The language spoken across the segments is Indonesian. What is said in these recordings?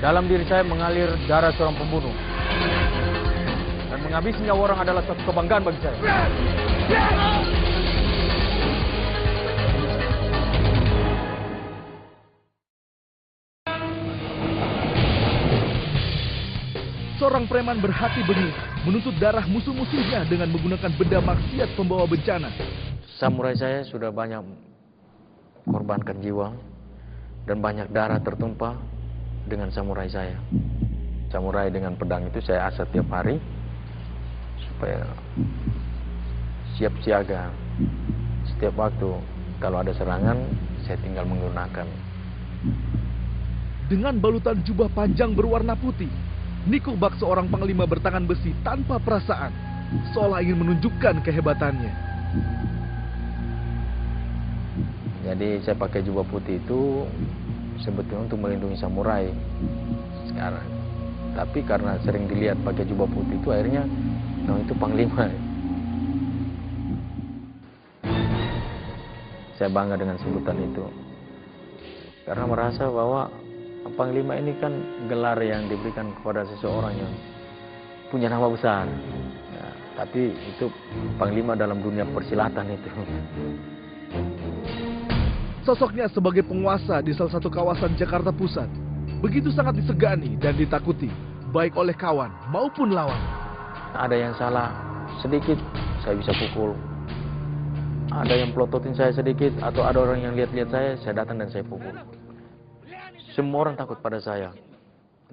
Dalam diri saya mengalir darah seorang pembunuh. Dan menghabisi nyawa orang adalah satu kebanggaan bagi saya. Seorang preman berhati bengis menuntut darah musuh-musuhnya dengan menggunakan benda maksiat pembawa bencana. Samurai saya sudah banyak korbankan jiwa dan banyak darah tertumpah dengan samurai saya. Samurai dengan pedang itu saya asat tiap hari supaya siap siaga. Setiap waktu kalau ada serangan saya tinggal menggunakan. Dengan balutan jubah panjang berwarna putih, Niko bak seorang panglima bertangan besi tanpa perasaan, seolah ingin menunjukkan kehebatannya. Jadi saya pakai jubah putih itu sebetulnya untuk melindungi samurai sekarang. Tapi karena sering dilihat pakai jubah putih itu akhirnya, nah itu panglima. Saya bangga dengan sebutan itu. Karena merasa bahwa panglima ini kan gelar yang diberikan kepada seseorang yang punya nama besar. Ya, tapi itu panglima dalam dunia persilatan itu. Sosoknya sebagai penguasa di salah satu kawasan Jakarta Pusat begitu sangat disegani dan ditakuti, baik oleh kawan maupun lawan. Ada yang salah sedikit, saya bisa pukul. Ada yang pelototin saya sedikit, atau ada orang yang lihat-lihat saya datang dan saya pukul. Semua orang takut pada saya.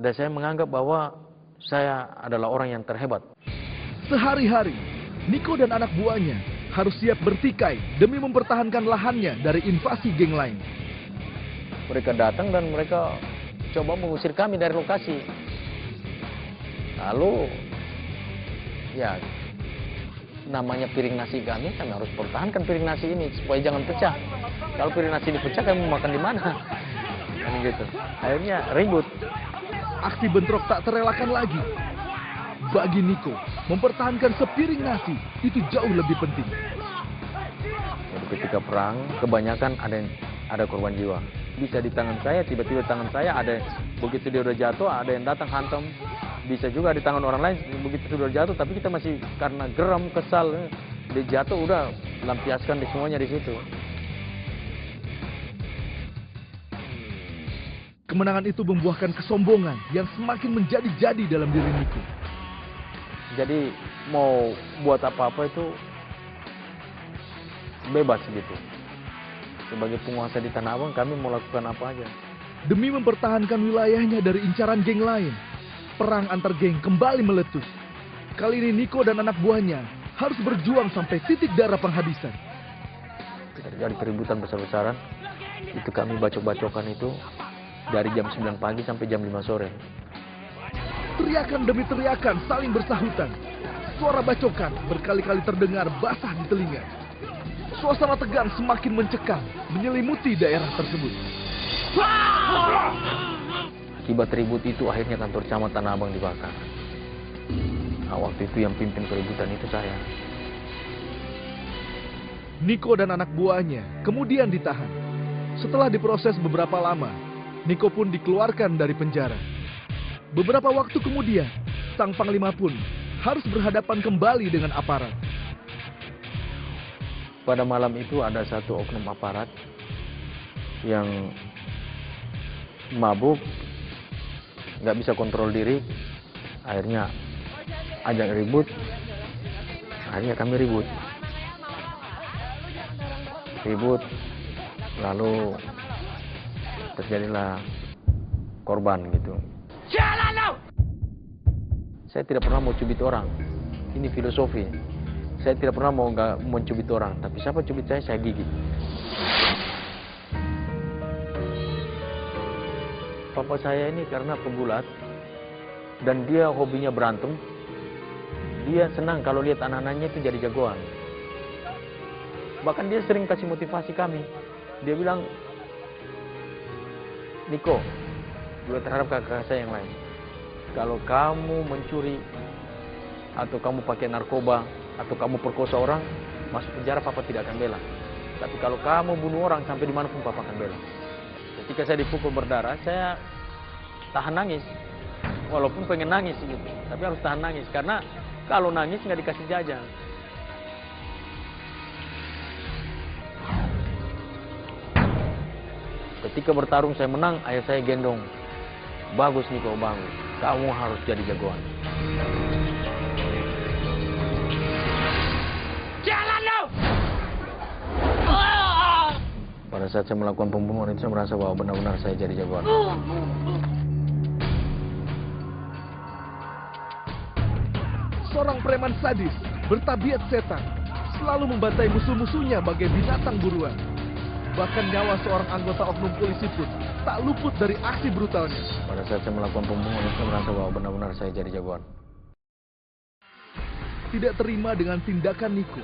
Dan saya menganggap bahwa saya adalah orang yang terhebat. Sehari-hari, Niko dan anak buahnya harus siap bertikai demi mempertahankan lahannya dari invasi geng lain. Mereka datang dan mereka coba mengusir kami dari lokasi. Lalu, ya, namanya piring nasi kami harus pertahankan piring nasi ini supaya jangan pecah. Kalau piring nasi dipecah, kami mau makan di mana? Kan gitu. Akhirnya ribut. Aksi bentrok tak terelakkan lagi. Bagi Niko, mempertahankan sepiring nasi itu jauh lebih penting. Jadi ketika perang, kebanyakan ada korban jiwa. Bisa di tangan saya, tiba-tiba tangan saya ada, begitu dia udah jatuh, ada yang datang hantam. Bisa juga di tangan orang lain, begitu sudah jatuh, tapi kita masih karena geram, kesal, dia jatuh udah lampiaskan di semuanya di situ. Kemenangan itu membuahkan kesombongan yang semakin menjadi-jadi dalam diri Niko. Jadi mau buat apa-apa itu bebas gitu. Sebagai penguasa di Tanah Abang, kami mau lakukan apa aja. Demi mempertahankan wilayahnya dari incaran geng lain, perang antar geng kembali meletus. Kali ini Niko dan anak buahnya harus berjuang sampai titik darah penghabisan. Terjadi keributan besar-besaran, itu kami bacok-bacokan itu dari jam 9 pagi sampai jam 5 sore. Teriakan demi teriakan saling bersahutan. Suara bacokan berkali-kali terdengar basah di telinga. Suasana tegang semakin mencekam, menyelimuti daerah tersebut. Akibat ribut itu akhirnya kantor camat Tanah Abang dibakar. Nah, waktu itu yang pimpin keributan itu saya. Niko dan anak buahnya kemudian ditahan. Setelah diproses beberapa lama, Niko pun dikeluarkan dari penjara. Beberapa waktu kemudian, sang panglima pun harus berhadapan kembali dengan aparat. Pada malam itu ada satu oknum aparat yang mabuk, nggak bisa kontrol diri, akhirnya ajak ribut, akhirnya kami ribut, lalu terjadilah korban gitu. Saya tidak pernah mau cubit orang, ini filosofi. Saya tidak pernah mau mencubit orang, tapi siapa cubit saya gigit. Papa saya ini karena pegulat dan dia hobinya berantem. Dia senang kalau lihat anak-anaknya itu jadi jagoan. Bahkan dia sering kasih motivasi kami. Dia bilang, Niko, juga terhadap kakak saya yang lain, kalau kamu mencuri atau kamu pakai narkoba atau kamu perkosa orang, masuk penjara papa tidak akan bela. Tapi kalau kamu bunuh orang sampai dimanapun papa akan bela. Ketika saya dipukul berdarah, saya tahan nangis. Walaupun pengen nangis gitu, tapi harus tahan nangis. Karena kalau nangis nggak dikasih jajan. Ketika bertarung saya menang, ayah saya gendong. Bagus Niko, bagus. Kamu harus jadi jagoan. Jalan lo! Pada saat saya melakukan pembunuhan itu saya merasa bahwa benar-benar saya jadi jagoan. Seorang preman sadis, bertabiat setan, selalu membantai musuh-musuhnya bagai binatang buruan. Bahkan nyawa seorang anggota oknum polisi pun tak luput dari aksi brutalnya. Pada saat saya melakukan pembunuhan itu saya merasa bahwa benar-benar saya jadi jagoan. Tidak terima dengan tindakan Niko,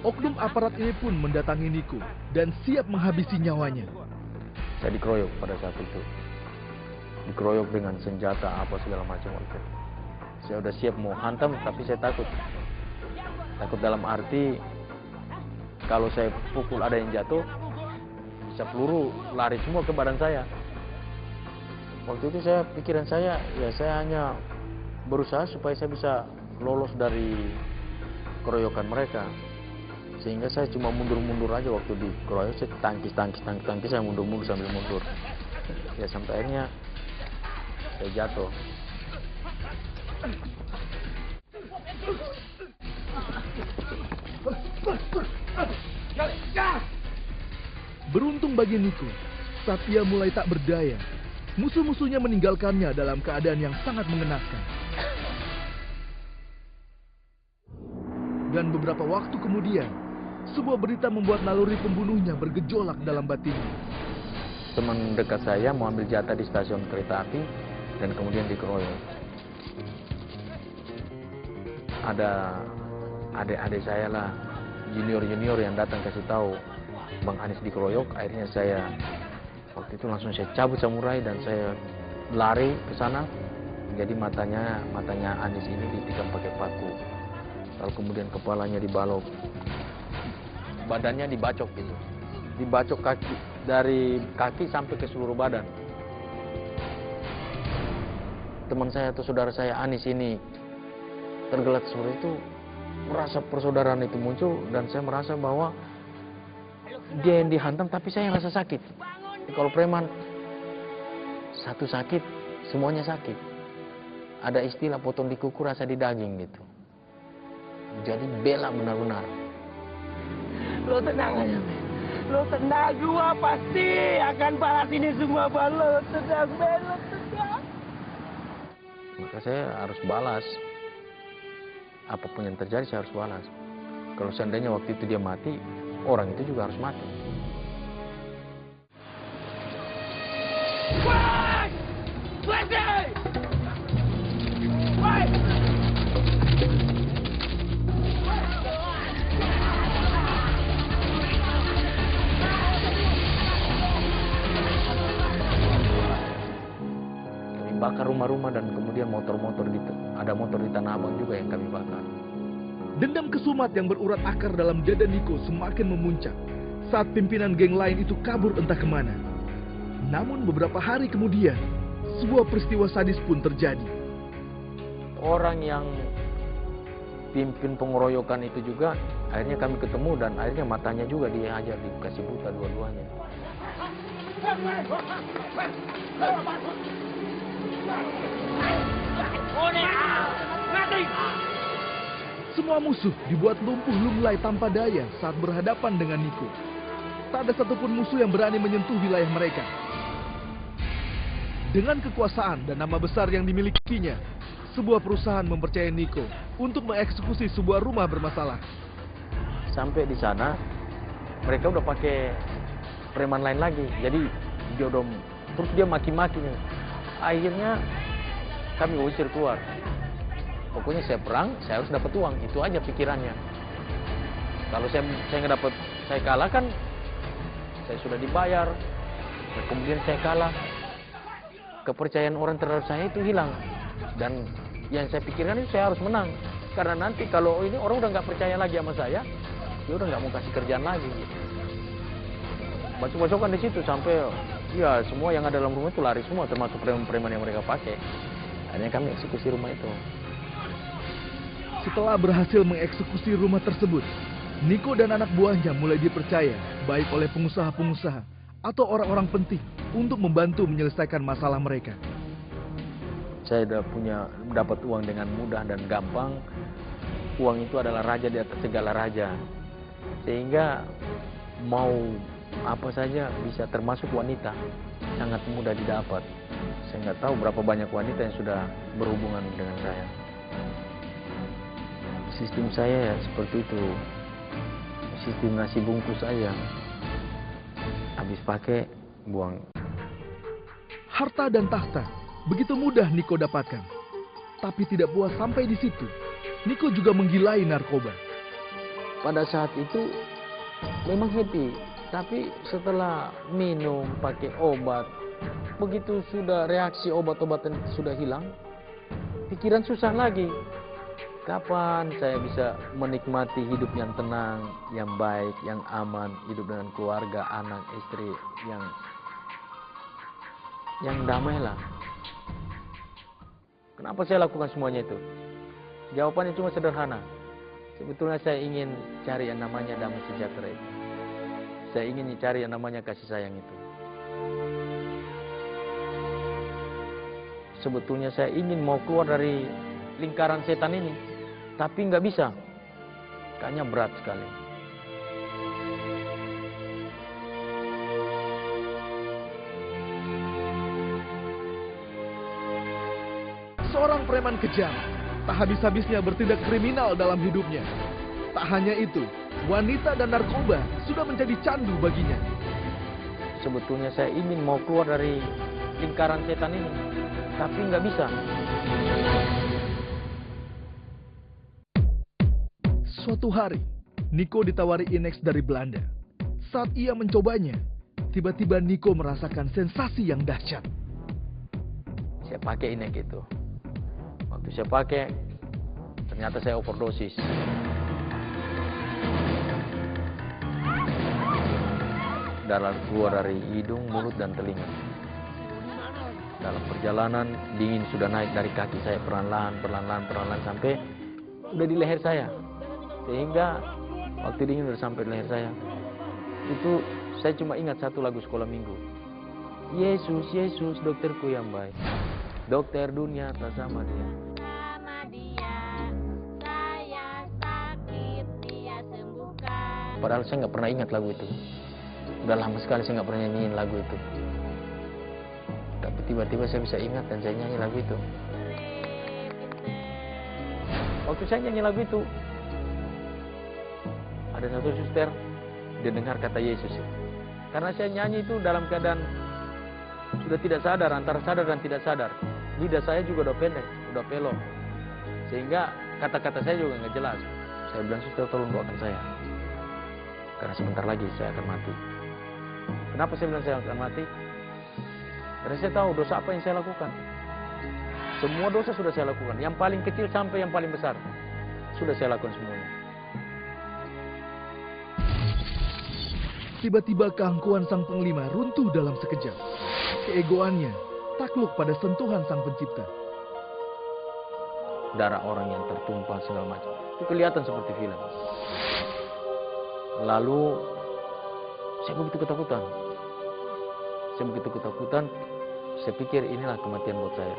oknum aparat ini pun mendatangi Niko dan siap menghabisi nyawanya. Saya dikeroyok pada saat itu. Dikeroyok dengan senjata apa segala macam itu. Saya udah siap mau hantam tapi saya takut. Takut dalam arti kalau saya pukul ada yang jatuh, bisa peluru lari semua ke badan saya. Waktu itu pikiran saya, ya saya hanya berusaha supaya saya bisa lolos dari keroyokan mereka. Sehingga saya cuma mundur-mundur aja waktu dikeroyok, saya tangkis, saya mundur-mundur sambil mundur. Ya sampai akhirnya saya jatuh. Beruntung bagi Niko, saat ia mulai tak berdaya, musuh-musuhnya meninggalkannya dalam keadaan yang sangat mengenaskan. Dan beberapa waktu kemudian, sebuah berita membuat naluri pembunuhnya bergejolak dalam batinnya. Teman dekat saya mau ambil jatah di stasiun kereta api dan kemudian dikeroyok. Ada adik-adik saya lah, junior-junior yang datang kasih tahu Bang Anis dikeroyok. Akhirnya saya waktu itu langsung saya cabut samurai dan saya lari ke sana. Jadi matanya Anis ini ditikam pakai paku. Lalu kemudian kepalanya dibalok, badannya dibacok gitu, dibacok kaki, dari kaki sampai ke seluruh badan. Teman saya atau saudara saya Anis ini tergelat seperti itu, merasa persaudaraan itu muncul dan saya merasa bahwa dia yang dihantam tapi saya yang rasa sakit. Kalau preman satu sakit, semuanya sakit. Ada istilah potong di kuku rasa di daging gitu. Jadi bela benar-benar. Lo tenang aja, lo tenang, gua pasti akan balas ini semua balo. Lo tenang, lo tenang. Maka saya harus balas. Apapun yang terjadi saya harus balas. Kalau seandainya waktu itu dia mati, orang itu juga harus mati. Woi! Berhenti! Woi! Kami bakar rumah-rumah dan kemudian motor-motor ada motor di Tanah Abang juga yang kami bakar. Dendam kesumat yang berurat akar dalam dada Niko semakin memuncak saat pimpinan geng lain itu kabur entah kemana. Namun beberapa hari kemudian, sebuah peristiwa sadis pun terjadi. Orang yang pimpin pengeroyokan itu juga akhirnya kami ketemu dan akhirnya matanya juga dihajar, dikasih buta dua-duanya. Semua musuh dibuat lumpuh lunglai tanpa daya saat berhadapan dengan Niko. Tak ada satupun musuh yang berani menyentuh wilayah mereka. Dengan kekuasaan dan nama besar yang dimilikinya, sebuah perusahaan mempercayai Niko untuk mengeksekusi sebuah rumah bermasalah. Sampai di sana, mereka udah pakai preman lain lagi. Jadi dia udah, terus dia maki-maki nih. Akhirnya kami usir keluar. Pokoknya saya perang, saya harus dapat uang. Itu aja pikirannya. Kalau saya nggak dapat, saya kalah kan, saya sudah dibayar. Dan kemudian saya kalah, kepercayaan orang terhadap saya itu hilang. Dan yang saya pikirkan itu saya harus menang. Karena nanti kalau ini orang udah nggak percaya lagi sama saya, dia udah nggak mau kasih kerjaan lagi. Gitu. Bacok-bacokan di situ sampai Ya, semua yang ada dalam rumah itu lari semua, termasuk preman-preman yang mereka pakai. Akhirnya kami eksekusi rumah itu. Setelah berhasil mengeksekusi rumah tersebut, Niko dan anak buahnya mulai dipercaya baik oleh pengusaha-pengusaha atau orang-orang penting untuk membantu menyelesaikan masalah mereka. Saya dapat uang dengan mudah dan gampang. Uang itu adalah raja di atas segala raja. Sehingga mau apa saja bisa, termasuk wanita, sangat mudah didapat. Saya nggak tahu berapa banyak wanita yang sudah berhubungan dengan saya. Sistem saya ya seperti itu. Sistem nasi bungkus aja. Habis pakai, buang. Harta dan tahta begitu mudah Niko dapatkan. Tapi tidak puas sampai di situ, Niko juga menggilai narkoba. Pada saat itu memang happy. Tapi setelah minum, pakai obat, begitu sudah reaksi obat-obatan sudah hilang, pikiran susah lagi. Kapan saya bisa menikmati hidup yang tenang, yang baik, yang aman, hidup dengan keluarga, anak, istri, yang damai lah. Kenapa saya lakukan semuanya itu? Jawabannya cuma sederhana. Sebetulnya saya ingin cari yang namanya damai sejahtera itu. Saya ingin cari yang namanya kasih sayang itu. Sebetulnya saya ingin mau keluar dari lingkaran setan ini, tapi nggak bisa. Kayaknya berat sekali. Seorang preman kejam, tak habis-habisnya bertindak kriminal dalam hidupnya. Tak hanya itu, wanita dan narkoba sudah menjadi candu baginya. Sebetulnya saya ingin mau keluar dari lingkaran setan ini, tapi nggak bisa. Suatu hari, Niko ditawari Inex dari Belanda. Saat ia mencobanya, tiba-tiba Niko merasakan sensasi yang dahsyat. Saya pakai Inex itu. Waktu saya pakai, ternyata saya overdosis. Darah keluar dari hidung, mulut, dan telinga. Dalam perjalanan, dingin sudah naik dari kaki saya perlahan-lahan sampai udah di leher saya. Sehingga waktu dingin udah sampai di leher saya. Itu saya cuma ingat satu lagu sekolah minggu. Yesus, Yesus, dokterku yang baik. Dokter dunia tak sama dia. Sama dia, saya sakit, dia sembuhkan. Padahal saya nggak pernah ingat lagu itu. Udah lama sekali saya nggak pernah nyanyiin lagu itu. Tapi tiba-tiba saya bisa ingat dan saya nyanyi lagu itu. Waktu saya nyanyi lagu itu, ada satu suster, dia dengar kata Yesus. Karena saya nyanyi itu dalam keadaan sudah tidak sadar, antara sadar dan tidak sadar. Lidah saya juga udah pendek, udah pelong. Sehingga kata-kata saya juga nggak jelas. Saya bilang, suster tolong doakan saya. Karena sebentar lagi saya akan mati. Kenapa saya bilang saya akan mati? Karena saya tahu dosa apa yang saya lakukan. Semua dosa sudah saya lakukan. Yang paling kecil sampai yang paling besar. Sudah saya lakukan semuanya. Tiba-tiba keangkuhan sang penglima runtuh dalam sekejap. Keegoannya takluk pada sentuhan sang pencipta. Darah orang yang tertumpah segala macam. Itu kelihatan seperti film. Lalu saya begitu ketakutan. Saya pikir inilah kematian buat saya.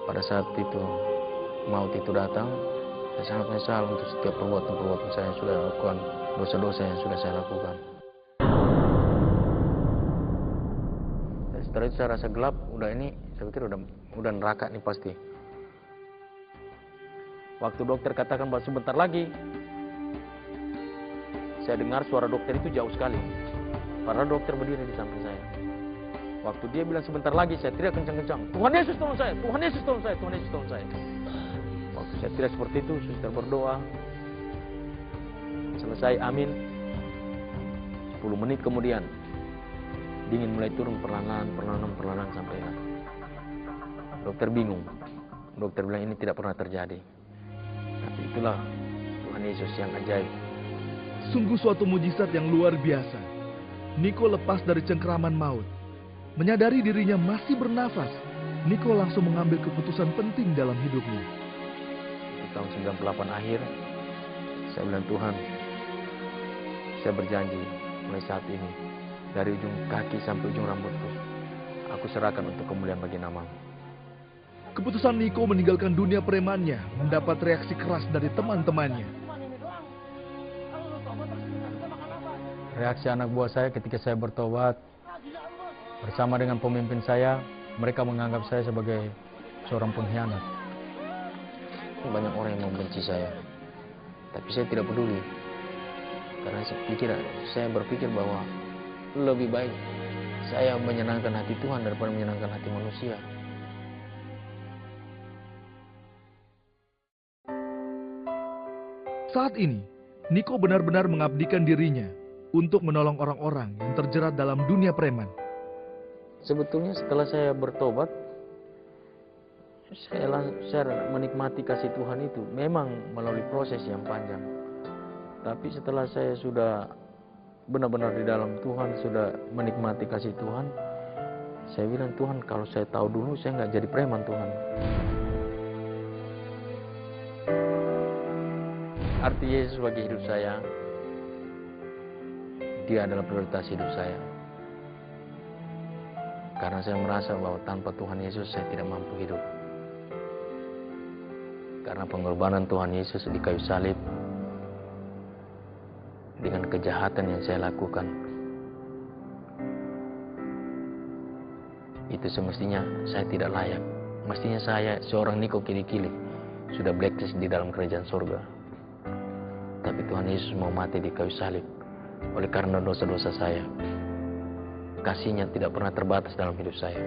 Pada saat itu maut itu datang, saya sangat menyesal untuk setiap perbuatan-perbuatan saya yang sudah lakukan, dosa-dosa yang sudah saya lakukan. Dan setelah itu saya rasa gelap, saya pikir udah neraka nih pasti. Waktu dokter katakan bahwa sebentar lagi, saya dengar suara dokter itu jauh sekali. Padahal dokter berdiri di samping saya. Waktu dia bilang sebentar lagi, saya teriak kencang-kencang, Tuhan Yesus tolong saya, Tuhan Yesus tolong saya, Tuhan Yesus tolong saya. Waktu saya teriak seperti itu, suster berdoa. Selesai, amin. 10 menit kemudian, dingin mulai turun perlahan-lahan sampai ya. Dokter bingung. Dokter bilang ini tidak pernah terjadi. Tapi itulah Tuhan Yesus yang ajaib. Sungguh suatu mujizat yang luar biasa. Niko lepas dari cengkeraman maut. Menyadari dirinya masih bernafas, Niko langsung mengambil keputusan penting dalam hidupnya. Di tahun 98 akhir, saya bilang, Tuhan, saya berjanji mulai saat ini, dari ujung kaki sampai ujung rambutku, aku serahkan untuk kemuliaan bagi nama-Mu. Keputusan Niko meninggalkan dunia premannya mendapat reaksi keras dari teman-temannya. Reaksi anak buah saya ketika saya bertobat bersama dengan pemimpin saya, mereka menganggap saya sebagai seorang pengkhianat. Banyak orang yang membenci saya, tapi saya tidak peduli. Karena saya berpikir bahwa lebih baik saya menyenangkan hati Tuhan daripada menyenangkan hati manusia. Saat ini, Niko benar-benar mengabdikan dirinya untuk menolong orang-orang yang terjerat dalam dunia preman. Sebetulnya setelah saya bertobat, saya menikmati kasih Tuhan itu memang melalui proses yang panjang. Tapi setelah saya sudah benar-benar di dalam Tuhan, sudah menikmati kasih Tuhan, saya bilang, Tuhan, kalau saya tahu dulu, saya nggak jadi preman, Tuhan. Arti Yesus bagi hidup saya, Dia adalah prioritas hidup saya. Karena saya merasa bahwa tanpa Tuhan Yesus saya tidak mampu hidup. Karena pengorbanan Tuhan Yesus di kayu salib, dengan kejahatan yang saya lakukan, itu semestinya saya tidak layak. Mestinya saya, seorang Niko Kilikili, sudah blacklist di dalam kerajaan surga. Tapi Tuhan Yesus mau mati di kayu salib oleh karena dosa-dosa saya. Kasih-Nya tidak pernah terbatas dalam hidup saya.